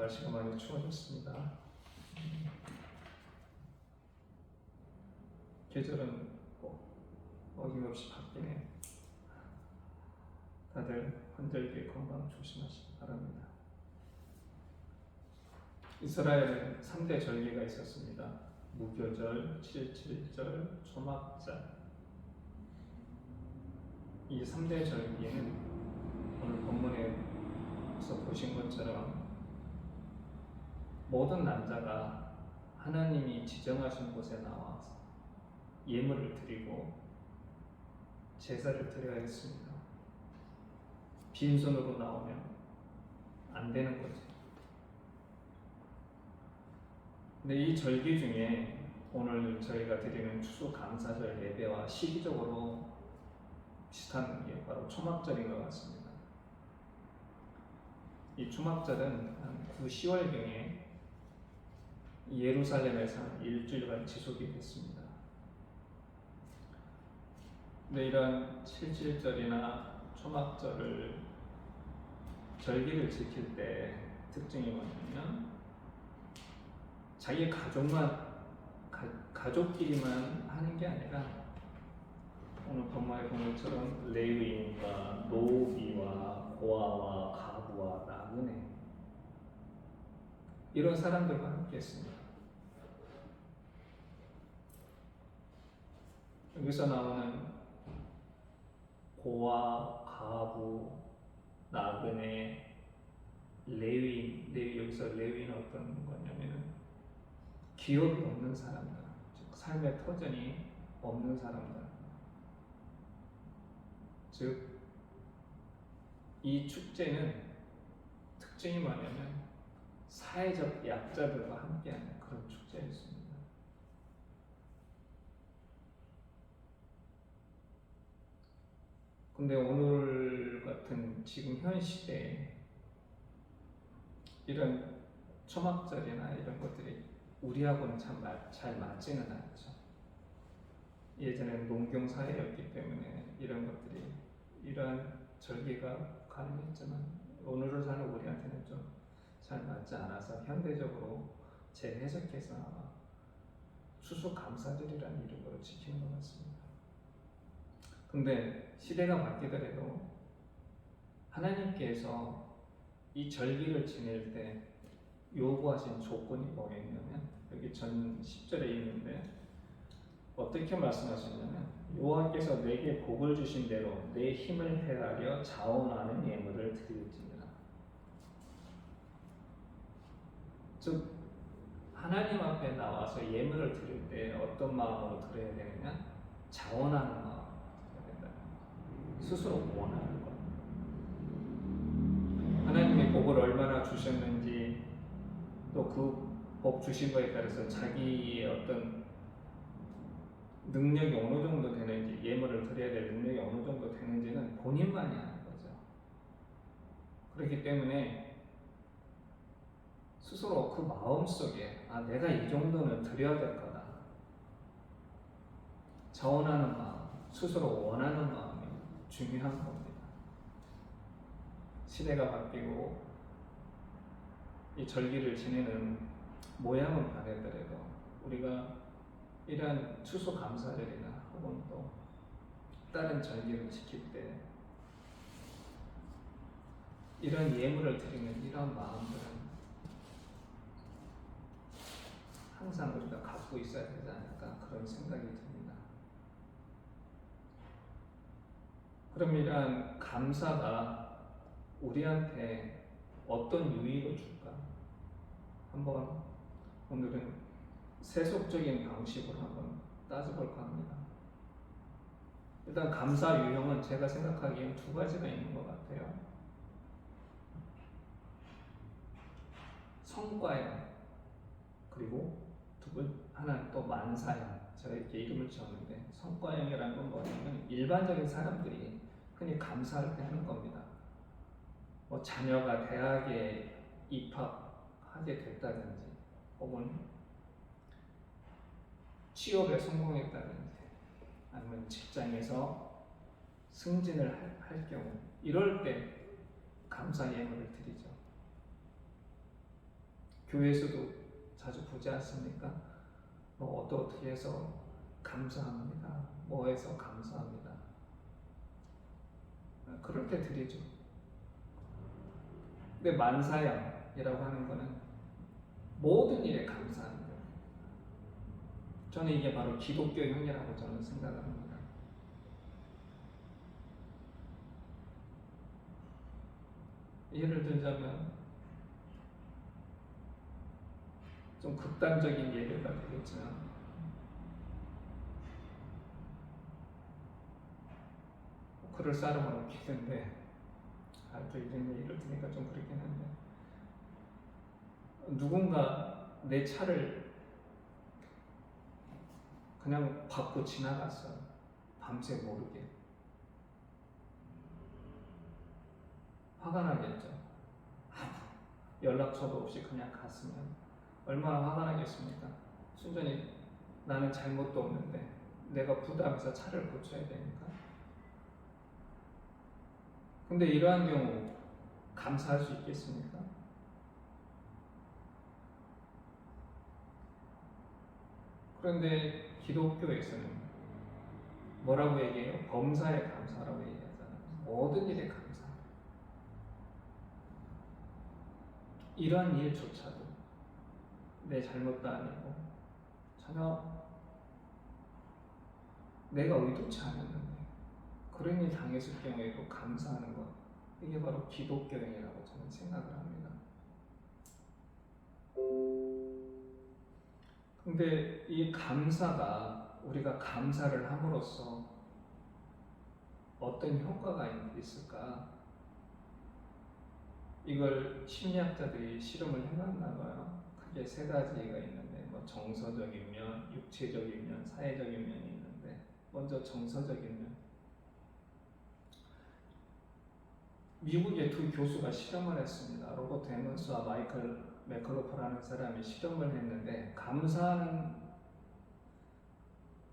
날씨가 많이 추워졌습니다. 계절은 어김없이 바뀌네요. 다들 환절기에 건강 조심하시기 바랍니다. 이스라엘은 3대 절기가 있었습니다. 무교절, 7.7절, 초막절. 이 3대 절기에는 오늘 본문에서 보신 것처럼 모든 남자가 하나님이 지정하신 곳에 나와서 예물을 드리고 제사를 드려야 했습니다. 빈손으로 나오면 안 되는 거죠. 근데 이 절기 중에 오늘 저희가 드리는 추수감사절 예배와 시기적으로 비슷한 게 바로 초막절인 것 같습니다. 이 초막절은 한 9, 10월경에 예루살렘에서 일주일간 지속이 됐습니다. 근데 이런 7.7절이나 초막절을 절기를 지킬 때 특징이 뭐냐면 자기 가족끼리만 하는 게 아니라 오늘 본문에 본 것처럼 레위인과 노비와 고아와 가부와 나그네 이런 사람들과 함께 했습니다. 여기서 나오는 고아, 가부, 나그네, 레위인 여기서 레위인은 어떤 거냐면은 기업이 없는 사람들, 즉 삶의 터전이 없는 사람들, 즉 이 축제는 특징이 뭐냐면 사회적 약자들과 함께하는 그런 축제였습니다. 근데 오늘 같은 지금 현 시대에 이런 초막절이나 이런 것들이 우리하고는 참 잘 맞지는 않죠. 예전에는 농경 사회였기 때문에 이런 것들이 이러한 절기가 가능했지만 오늘을 사는 우리한테는 좀 잘 맞지 않아서 현대적으로 재해석해서 추수감사절이라는 이름으로 지키는 것 같습니다. 근데 시대가 바뀌더라도 하나님께서 이 절기를 지낼 때 요구하신 조건이 뭐였냐면 여기 전 10절에 있는데 어떻게 말씀하셨냐면 여호와께서 내게 복을 주신 대로 내 힘을 헤아려 자원하는 예물을 드릴지니라. 즉 하나님 앞에 나와서 예물을 드릴 때 어떤 마음으로 드려야 되느냐? 자원하는 마음 드려야 된다. 스스로 원하는 것. 하나님이 복을 얼마나 주셨는지 또 그 복 주신 거에 따라서 자기의 어떤 능력이 어느 정도 되는지, 예물을 드려야 될 능력이 어느 정도 되는지는 본인만이 아는 거죠. 그렇기 때문에 스스로 그 마음 속에 내가 이 정도는 드려야 될 거다. 자원하는 마음, 스스로 원하는 마음이 중요한 겁니다. 시대가 바뀌고 이 절기를 지내는 모양은 바래더라도 우리가 이러한 추수감사절이나 혹은 또 다른 절기를 지킬 때 이런 예물을 드리는 이런 마음들은 항상 우리가 갖고 있어야 되지 않을까 그런 생각이 듭니다. 그럼 이러한 감사가 우리한테 어떤 유익을 줄까? 한번 오늘은 세속적인 방식으로 한번 따져볼까 합니다. 일단 감사 유형은 제가 생각하기엔 두 가지가 있는 것 같아요. 성과형 그리고 하나는 또 만사형. 제가 이렇게 이름을 지었는데 성과형이라는 건 뭐냐면 일반적인 사람들이 흔히 감사할 때 하는 겁니다. 뭐 자녀가 대학에 입학하게 됐다든지 혹은 취업에 성공했다든지 아니면 직장에서 승진을 할 경우 이럴 때 감사 예물을 드리죠. 교회에서도 자주 보지 않습니까? 뭐 어떻게 해서 감사합니다. 뭐 해서 감사합니다. 그럴 때 드리죠. 근데 만사형이라고 하는 거는 모든 일에 감사하는 거예요. 저는 이게 바로 기독교형이라고 저는 생각을 합니다. 예를 들자면 좀 극단적인 예가 되겠지만 그럴 사람은 없겠는데 또 이런 얘기를 드니까 좀 그렇긴 한데 누군가 내 차를 그냥 받고 지나갔어요. 밤새 모르게. 화가 나겠죠. 연락처도 없이 그냥 갔으면 얼마나 화가 나겠습니까? 순전히 나는 잘못도 없는데 내가 부담해서 차를 고쳐야 되니까. 근데 이러한 경우 감사할 수 있겠습니까? 그런데 기독교에서는 뭐라고 얘기해요? 범사에 감사라고 얘기하잖아요. 모든 일에 감사. 이러한 일조차도 내 잘못도 아니고 전혀 내가 의도치 않았는데 그런 일 당했을 경우에도 감사하는 것, 이게 바로 기독교행이라고 저는 생각을 합니다. 근데 이 감사가 우리가 감사를 함으로써 어떤 효과가 있을까? 이걸 심리학자들이 실험을 해봤나 봐요. 크게 세 가지가 있는데 뭐 정서적인 면, 육체적인 면, 사회적인 면이 있는데 먼저 정서적인 면. 미국의 두 교수가 실험을 했습니다. 로버트 에먼스와 마이클 맥클로프라는 사람이 실험을 했는데 감사하는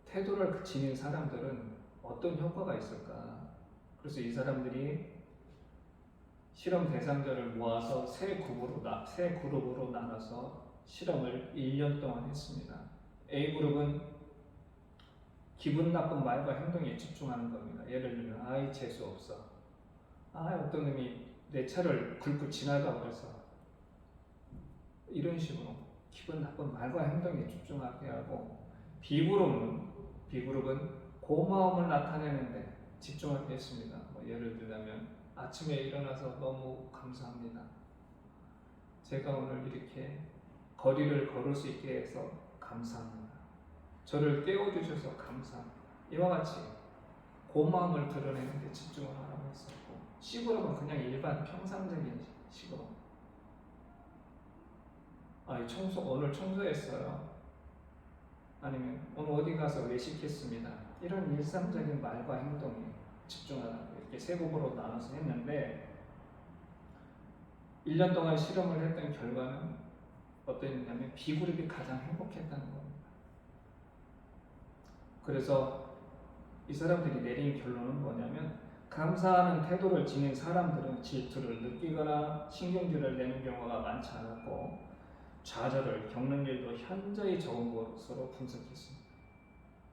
태도를 지닌 사람들은 어떤 효과가 있을까? 그래서 이 사람들이 실험 대상자를 모아서 세 그룹으로 나눠서 실험을 1년 동안 했습니다. A그룹은 기분 나쁜 말과 행동에 집중하는 겁니다. 예를 들면 아이 재수 없어. 어떤 놈이 내 차를 긁고 지나가 버려서 이런 식으로 기분 나쁜 말과 행동에 집중하게 하고 B그룹은 고마움을 나타내는데 집중하게 했습니다. 예를 들자면 아침에 일어나서 너무 감사합니다. 제가 오늘 이렇게 거리를 걸을 수 있게 해서 감사합니다. 저를 깨워주셔서 감사합니다. 이와 같이 고마움을 드러내는 데 집중을 하라고 했었고, C그룹은 그냥 일반 평상적인 식으로 오늘 청소했어요. 아니면 오늘 어디 가서 외식했습니다. 이런 일상적인 말과 행동에 집중하라고 이렇게 세 그룹으로 나눠서 했는데 1년 동안 실험을 했던 결과는 어떠했냐면 B그룹이 가장 행복했다는 겁니다. 그래서 이 사람들이 내린 결론은 뭐냐면 감사하는 태도를 지닌 사람들은 질투를 느끼거나 신경질을 내는 경우가 많지 않았고 좌절을 겪는 일도 현저히 적은 것으로 분석했습니다.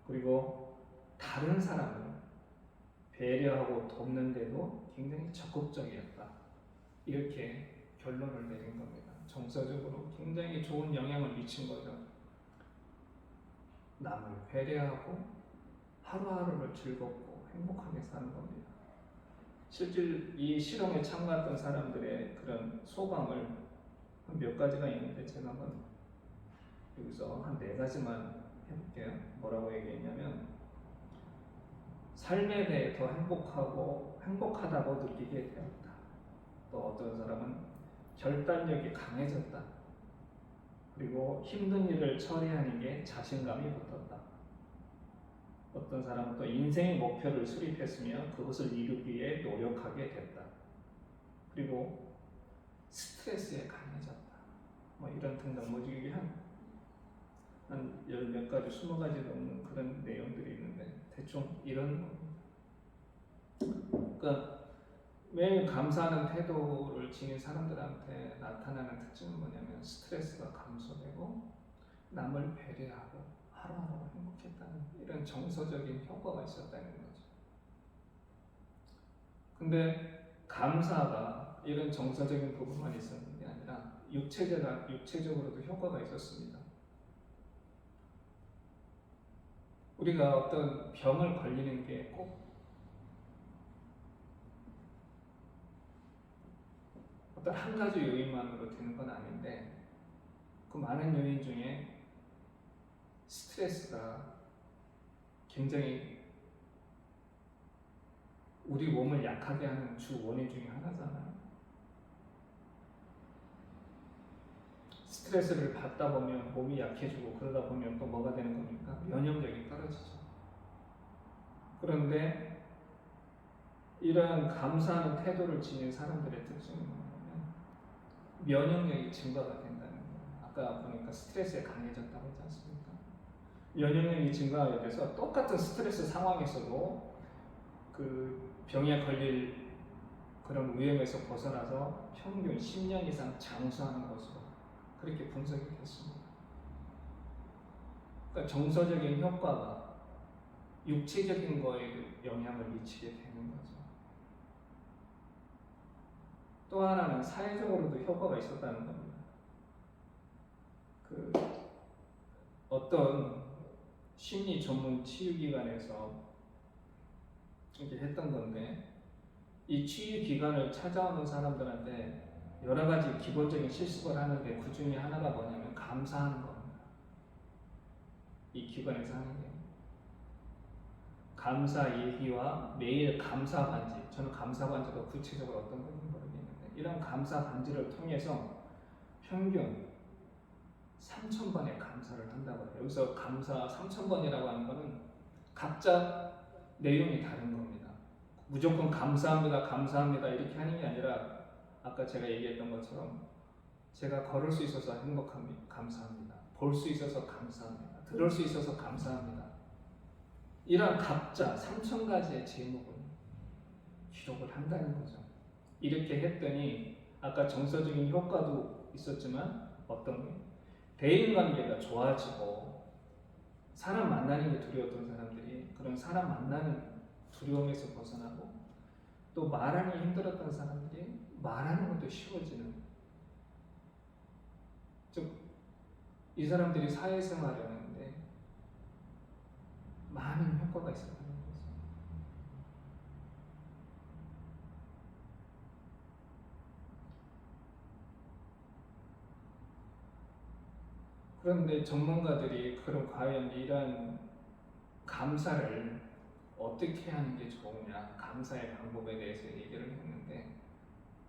그리고 다른 사람을 배려하고 돕는데도 굉장히 적극적이었다. 이렇게 결론을 내린 겁니다. 정서적으로 굉장히 좋은 영향을 미친 거죠. 남을 배려하고 하루하루를 즐겁고 행복하게 사는 겁니다. 실질 이 실험에 참가했던 사람들의 그런 소감을 몇 가지가 있는데 제가 한번 여기서 한 4가지만 해볼게요. 뭐라고 얘기했냐면 삶에 대해 더 행복하다고 느끼게 되었다. 또 어떤 사람은 결단력이 강해졌다. 그리고 힘든 일을 처리하는 게 자신감이 붙었다. 어떤 사람은 또 인생의 목표를 수립했으며 그것을 이루기 위해 노력하게 됐다. 그리고 스트레스에 강해졌다. 이런 등등 이게 한 10몇 가지, 20가지 넘는 그런 내용들이 있는데 대충 이런 겁니다. 그러니까 매일 감사하는 태도를 지닌 사람들한테 나타나는 특징은 뭐냐면 스트레스가 감소되고 남을 배려하고 하루하루가 행복했다는 이런 정서적인 효과가 있었다는 거죠. 근데 감사가 이런 정서적인 부분만 있었는 게 아니라 육체적으로도 효과가 있었습니다. 우리가 어떤 병을 걸리는 게 꼭 어떤 한 가지 요인만으로 되는 건 아닌데 그 많은 요인 중에 스트레스가 굉장히 우리 몸을 약하게 하는 주 원인 중에 하나잖아요. 스트레스를 받다 보면 몸이 약해지고 그러다 보면 또 뭐가 되는 겁니까? 면역력이 떨어지죠. 그런데 이러한 감사하는 태도를 지닌 사람들의 특징은 뭐냐면 면역력이 증가가 된다는 거예요. 아까 보니까 스트레스에 강해졌다고 했지 않습니까? 면역력이 증가하게 돼서 똑같은 스트레스 상황에서도 그 병에 걸릴 그런 위험에서 벗어나서 평균 10년 이상 장수하는 것으로 그렇게 분석이 됐습니다. 그러니까 정서적인 효과가 육체적인 거에 영향을 미치게 되는 거죠. 또 하나는 사회적으로도 효과가 있었다는 겁니다. 그 어떤 심리 전문 치유기관에서 이렇게 했던 건데 이 치유기관을 찾아오는 사람들한테 여러 가지 기본적인 실습을 하는데 그 중에 하나가 뭐냐면 감사하는 겁니다. 이 기관에서 하는 게 감사 얘기와 매일 감사 반지, 저는 감사 반지가 구체적으로 어떤 건지 모르겠는데 이런 감사 반지를 통해서 평균 3,000번의 감사를 한다고 해요. 여기서 감사 3,000번이라고 하는 거는 각자 내용이 다른 겁니다. 무조건 감사합니다, 감사합니다 이렇게 하는 게 아니라 아까 제가 얘기했던 것처럼 제가 걸을 수 있어서 행복합니다, 감사합니다. 볼 수 있어서 감사합니다. 들을 수 있어서 감사합니다. 이런 각자 3,000가지의 제목을 기록을 한다는 거죠. 이렇게 했더니 아까 정서적인 효과도 있었지만 어떤 게 대인관계가 좋아지고 사람 만나는 게 두려웠던 사람들이 그런 사람 만나는 두려움에서 벗어나고 또 말하기 힘들었던 사람들이 말하는 것도 쉬워지는, 즉 이 사람들이 사회생활을 하는데 많은 효과가 있었다는 거죠. 그런데 전문가들이 그럼 과연 이런 감사를 어떻게 하는 게 좋으냐, 감사의 방법에 대해서 얘기를 했는데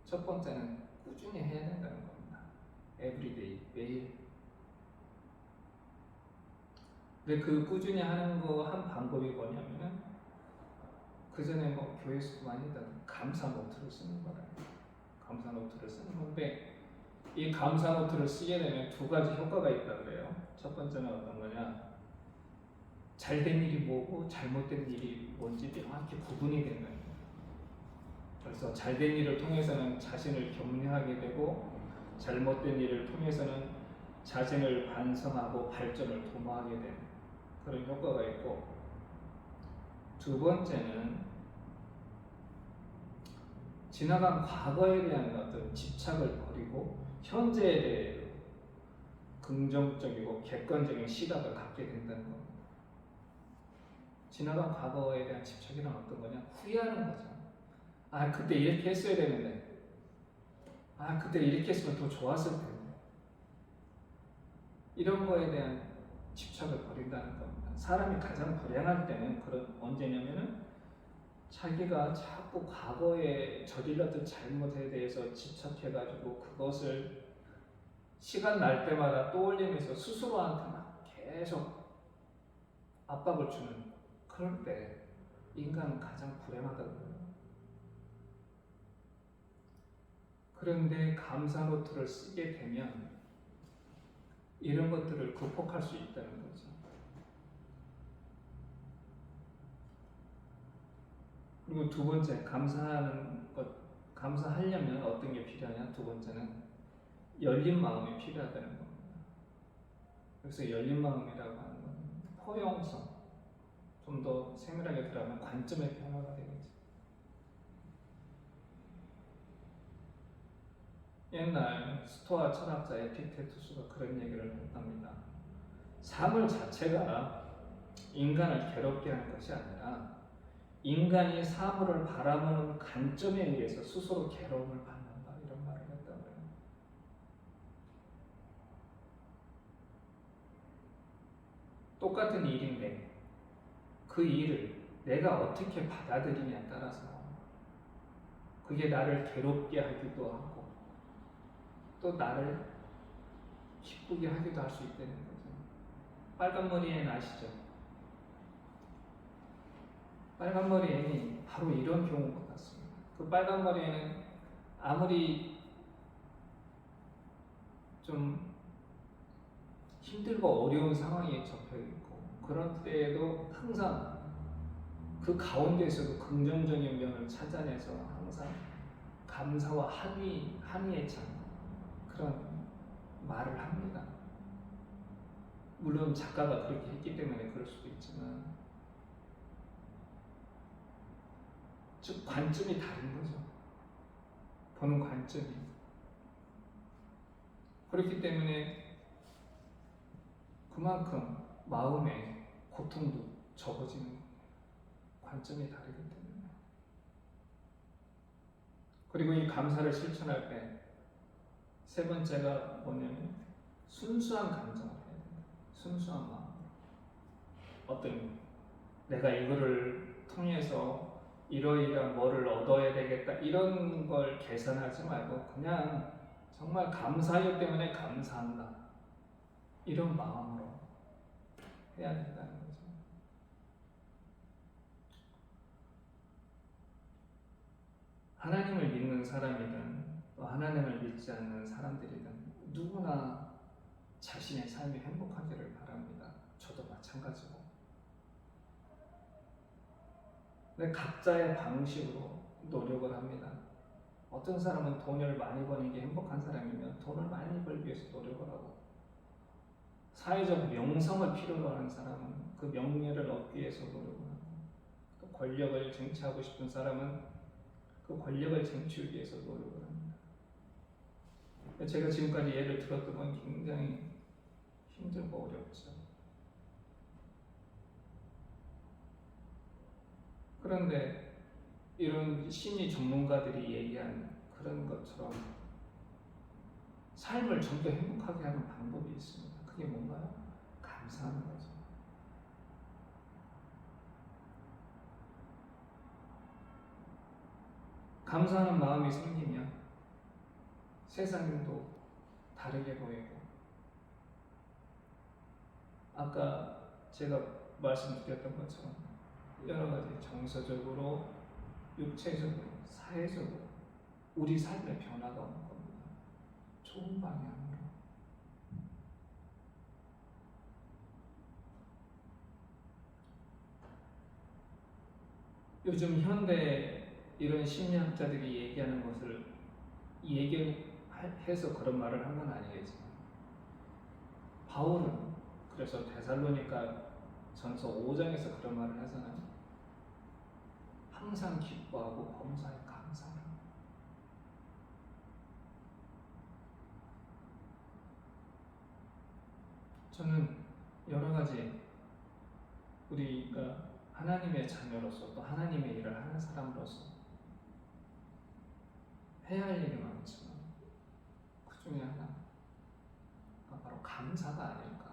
첫 번째는 꾸준히 해야 된다는 겁니다. everyday, 매일. 근데 그 꾸준히 하는 거 한 방법이 뭐냐면은 그 전에 뭐 교회에서도 많이 했던 감사 노트를 쓰는 거라요. 감사 노트를 쓰는 건데 이 감사 노트를 쓰게 되면 두 가지 효과가 있다 그래요. 첫 번째는 어떤 거냐? 잘된 일이 뭐고 잘못된 일이 뭔지 명확히 구분이 된다는 거예요. 그래서 잘된 일을 통해서는 자신을 격려하게 되고 잘못된 일을 통해서는 자신을 반성하고 발전을 도모하게 되는 그런 효과가 있고, 두 번째는 지나간 과거에 대한 어떤 집착을 버리고 현재에 대해 긍정적이고 객관적인 시각을 갖게 된다는 겁니다. 지나간 과거에 대한 집착이란 어떤 거냐? 후회하는 거죠. 아, 그때 이렇게 했어야 되는데, 아, 그때 이렇게 했으면 더 좋았을 텐데, 이런 거에 대한 집착을 버린다는 겁니다. 사람이 가장 불행할 때는 언제냐면은 자기가 자꾸 과거에 저질렀던 잘못에 대해서 집착해가지고 그것을 시간 날 때마다 떠올리면서 스스로한테 막 계속 압박을 주는, 그럴 때 인간은 가장 불행하다고요. 그런데 감사 노트를 쓰게 되면 이런 것들을 극복할 수 있다는 거죠. 그리고 두 번째, 감사하는 것 감사하려면 어떤 게 필요하냐? 두 번째는 열린 마음이 필요하다는 겁니다. 그래서 열린 마음이라고 하는 건 포용성, 좀 더 세밀하게 들어가면 관점의 변화가 되겠죠. 옛날 스토아 철학자 에픽테투스가 그런 얘기를 했답니다. 사물 자체가 인간을 괴롭게 하는 것이 아니라 인간이 사물을 바라보는 관점에 의해서 스스로 괴로움을 받는다, 이런 말을 했다고요. 똑같은 일인데 그 일을 내가 어떻게 받아들이냐에 따라서 그게 나를 괴롭게 하기도 하고 또 나를 기쁘게 하기도 할 수 있다는 거죠. 빨간머리 애 아시죠? 빨간머리 애는 바로 이런 경우인 것 같습니다. 그 빨간머리 애는 아무리 좀 힘들고 어려운 상황에 접해있고 그런 때에도 항상 그 가운데서도 긍정적인 면을 찾아내서 항상 감사와 함의에 찬 그런 말을 합니다. 물론 작가가 그렇게 했기 때문에 그럴 수도 있지만, 즉 관점이 다른 거죠. 보는 관점이. 그렇기 때문에 그만큼 마음의 고통도 적어지는 관점이 다르기 때문에. 그리고 이 감사를 실천할 때 세 번째가 뭐냐면 순수한 감정을 해야 된다. 순수한 마음. 어떤 내가 이거를 통해서 이러이러한 뭐를 얻어야 되겠다 이런 걸 계산하지 말고 그냥 정말 감사하기 때문에 감사한다 이런 마음으로 해야 된다는 거죠. 하나님을 믿는 사람이든 또 하나님을 믿지 않는 사람들이든 누구나 자신의 삶이 행복하기를 바랍니다. 저도 마찬가지고. 근데 각자의 방식으로 노력을 합니다. 어떤 사람은 돈을 많이 버는 게 행복한 사람이면 돈을 많이 벌기 위해서 노력을 하고, 사회적 명성을 필요로 하는 사람은 그 명예를 얻기 위해서 노력을 하고, 또 권력을 쟁취하고 싶은 사람은 그 권력을 쟁취하기 위해서 노력을 합니다. 제가 지금까지 예를 들었던 건 굉장히 힘들고 어렵죠. 그런데 이런 심리 전문가들이 얘기한 그런 것처럼 삶을 좀 더 행복하게 하는 방법이 있습니다. 그게 뭔가요? 감사하는 거죠. 감사하는 마음이 생기면 세상도 다르게 보이고, 아까 제가 말씀드렸던 것처럼 여러 가지 정서적으로, 육체적으로, 사회적으로 우리 삶의 변화가 오는 겁니다. 좋은 방향으로. 요즘 현대 이런 심리학자들이 얘기하는 것을 얘기해서 그런 말을 한 건 아니겠지만, 바울은 그래서 데살로니가 전서 5장에서 그런 말을 하잖아요. 항상 기뻐하고 범사에 감사하라. 저는 여러 가지 우리가 하나님의 자녀로서 또 하나님의 일을 하는 사람으로서 해야 할 일이 많지만 그 중에 하나가 바로 감사가 아닐까.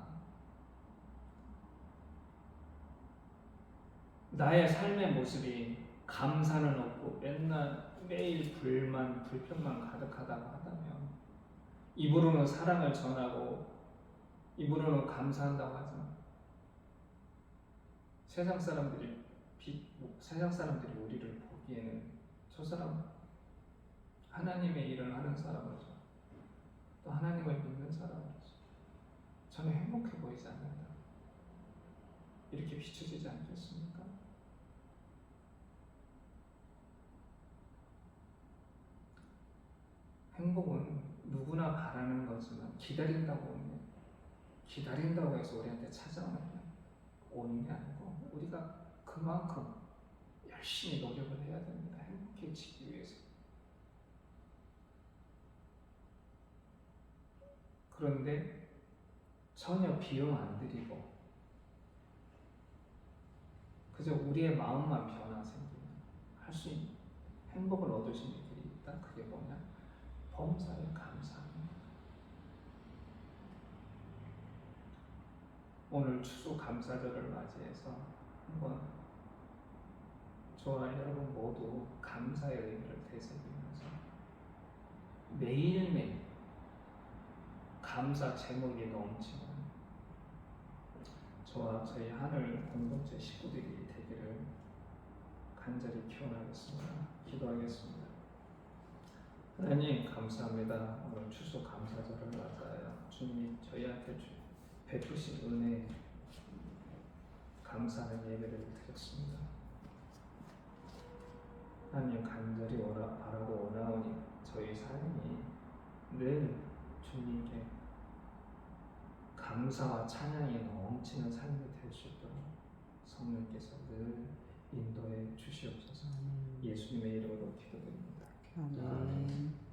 나의 삶의 모습이 감사는 없고 맨날 매일 불만, 불평만 가득하다고 한다면, 입으로는 사랑을 전하고 입으로는 감사한다고 하지만 세상 사람들이 우리를 보기에는 저 사람 하나님의 일을 하는 사람으로서 또 하나님을 믿는 사람으로서 저는 행복해 보이지 않는다, 이렇게 비춰지지 않겠습니까? 행복은 누구나 바라는 거지만 기다린다고 해서 우리한테 오는 게 아니고 우리가 그만큼 열심히 노력을 해야 됩니다. 행복해지기 위해서. 그런데 전혀 비용 안 들이고 그저 우리의 마음만 변화 생기면 할 수 있는 행복을 얻을 수 있는 길이 있다. 그게 뭐냐? 범사에 감사합니다. 오늘 추수 감사절을 맞이해서 한번 저와 여러분 모두 감사의 의미를 되새기면서 매일매일 감사 제목이 넘치는 저와 저희 하늘 공동체 식구들이 되기를 간절히 기원하겠습니다. 기도하겠습니다. 하나님 감사합니다. 오늘 추수 감사절을 맞아요. 주님이 저희한테 베푸신 은혜 감사하는 예배를 드렸습니다. 하나님 간절히 바라고 원하오니 저희 삶이 늘 주님께 감사와 찬양이 넘치는 삶이 될 수 있도록 성령께서 늘 인도해 주시옵소서. 예수님의 이름으로 기도드립니다. 아멘.